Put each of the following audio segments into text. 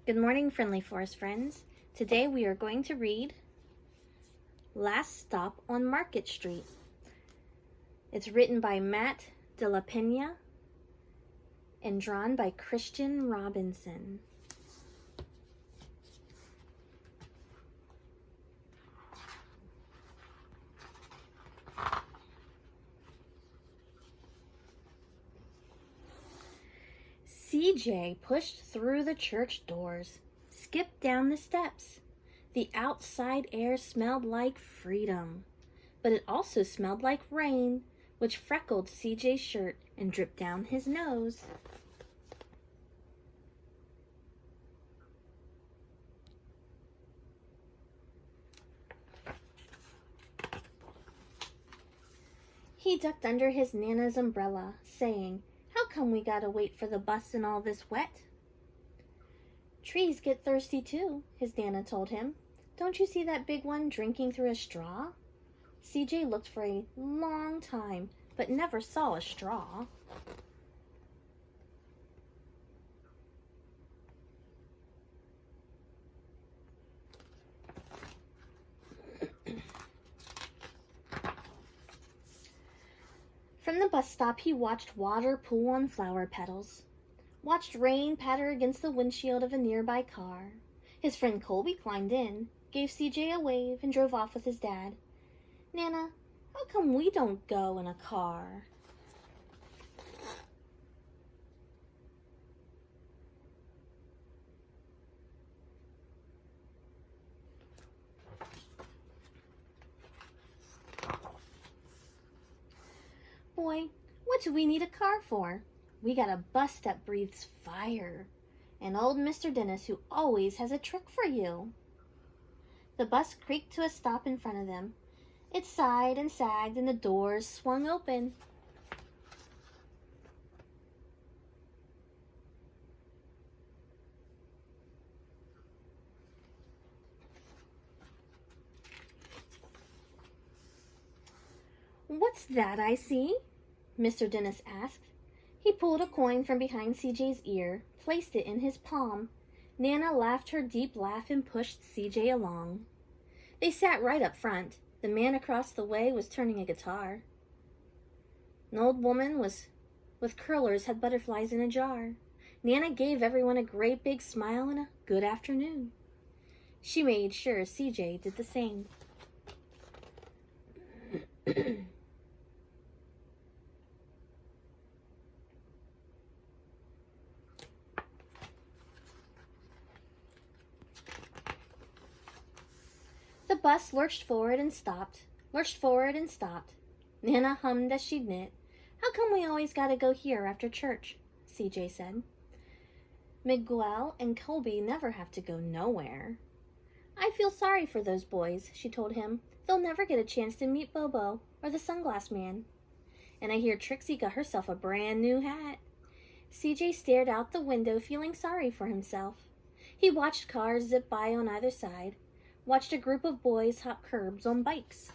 Good morning, friendly forest friends. Today we are going to read Last Stop on Market Street. It's written by Matt de la Pena and drawn by Christian Robinson. CJ pushed through the church doors, skipped down the steps. The outside air smelled like freedom, but it also smelled like rain, which freckled CJ's shirt and dripped down his nose. He ducked under his Nana's umbrella, saying, "How come we gotta wait for the bus in all this wet?" "Trees get thirsty too," his Nana told him. "Don't you see that big one drinking through a straw?" CJ looked for a long time, but never saw a straw. From the bus stop, he watched water pool on flower petals, watched rain patter against the windshield of a nearby car. His friend Colby climbed in, gave CJ a wave, and drove off with his dad. "Nana, how come we don't go in a car?" "Boy, what do we need a car for? We got a bus that breathes fire, and old Mr. Dennis who always has a trick for you." The bus creaked to a stop in front of them. It sighed and sagged, and the doors swung open. "What's that I see?" Mr. Dennis asked. He pulled a coin from behind CJ's ear, placed it in his palm. Nana laughed her deep laugh and pushed CJ along. They sat right up front. The man across the way was turning a guitar. An old woman with curlers had butterflies in a jar. Nana gave everyone a great big smile and a good afternoon. She made sure CJ did the same. The bus lurched forward and stopped, lurched forward and stopped. Nana hummed as she knit. "How come we always gotta go here after church?" CJ said. "Miguel and Colby never have to go nowhere." "I feel sorry for those boys," she told him. "They'll never get a chance to meet Bobo or the sunglass man. And I hear Trixie got herself a brand new hat." CJ stared out the window, feeling sorry for himself. He watched cars zip by on either side, watched a group of boys hop curbs on bikes.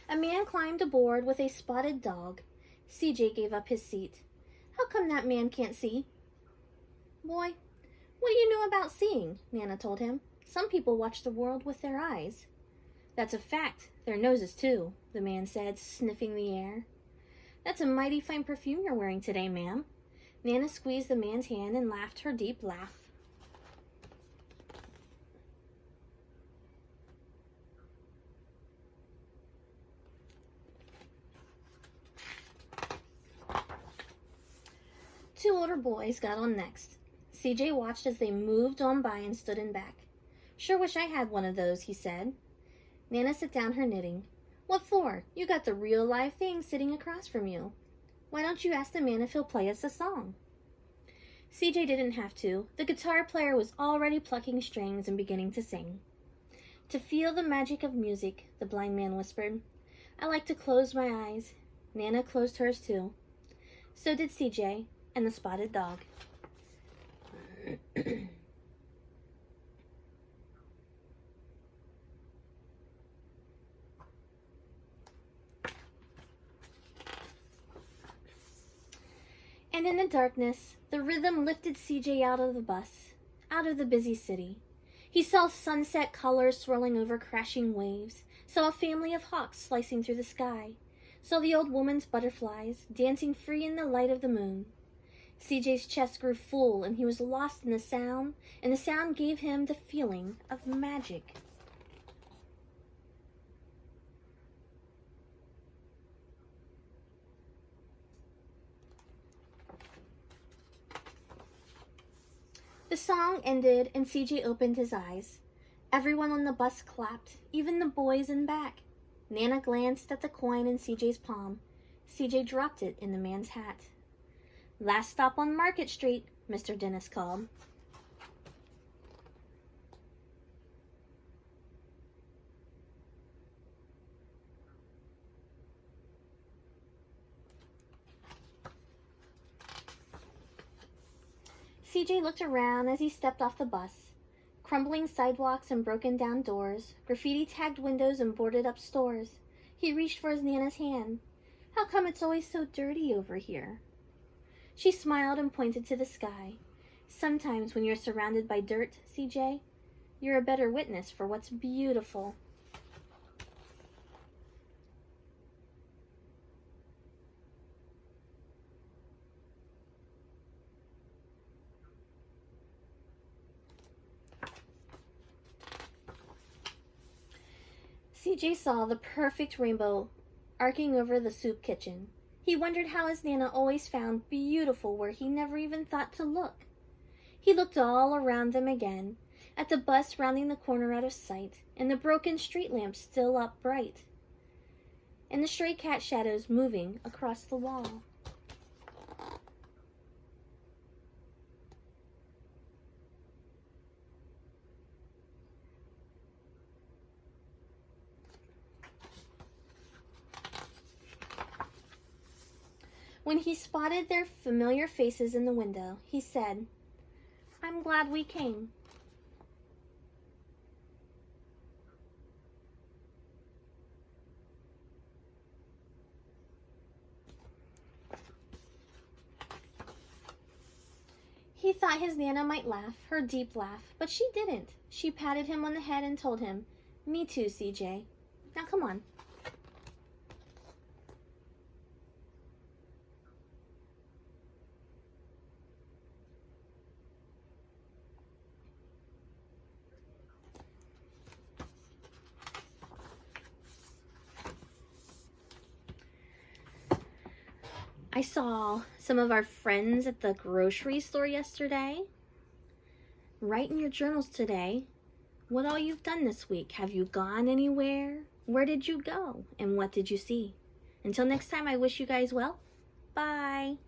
A man climbed aboard with a spotted dog. CJ gave up his seat. "How come that man can't see?" "Boy, what do you know about seeing?" Nana told him. "Some people watch the world with their eyes." "That's a fact. Their noses, too," the man said, sniffing the air. "That's a mighty fine perfume you're wearing today, ma'am." Nana squeezed the man's hand and laughed her deep laugh. Two older boys got on next. CJ watched as they moved on by and stood in back. "Sure wish I had one of those," he said. Nana set down her knitting. "What for? You got the real live thing sitting across from you. Why don't you ask the man if he'll play us a song?" CJ didn't have to. The guitar player was already plucking strings and beginning to sing. "To feel the magic of music," the blind man whispered. "I like to close my eyes." Nana closed hers too. So did CJ and the spotted dog. And in the darkness, the rhythm lifted CJ out of the bus, out of the busy city. He saw sunset colors swirling over crashing waves, saw a family of hawks slicing through the sky, saw the old woman's butterflies dancing free in the light of the moon. CJ's chest grew full, and he was lost in the sound, and the sound gave him the feeling of magic. The song ended, and CJ opened his eyes. Everyone on the bus clapped, even the boys in back. Nana glanced at the coin in CJ's palm. CJ dropped it in the man's hat. "Last stop on Market Street," Mr. Dennis called. CJ looked around as he stepped off the bus. Crumbling sidewalks and broken down doors, graffiti-tagged windows and boarded-up stores. He reached for his Nana's hand. "How come it's always so dirty over here?" She smiled and pointed to the sky. "Sometimes when you're surrounded by dirt, CJ, you're a better witness for what's beautiful." CJ saw the perfect rainbow arcing over the soup kitchen. He wondered how his Nana always found beautiful where he never even thought to look. He looked all around them again, at the bus rounding the corner out of sight, and the broken street lamps still up bright, and the stray cat shadows moving across the wall. When he spotted their familiar faces in the window, he said, "I'm glad we came." He thought his Nana might laugh, her deep laugh, but she didn't. She patted him on the head and told him, "Me too, CJ. Now come on." I saw some of our friends at the grocery store yesterday. Write in your journals today what all you've done this week. Have you gone anywhere? Where did you go? And what did you see? Until next time, I wish you guys well. Bye.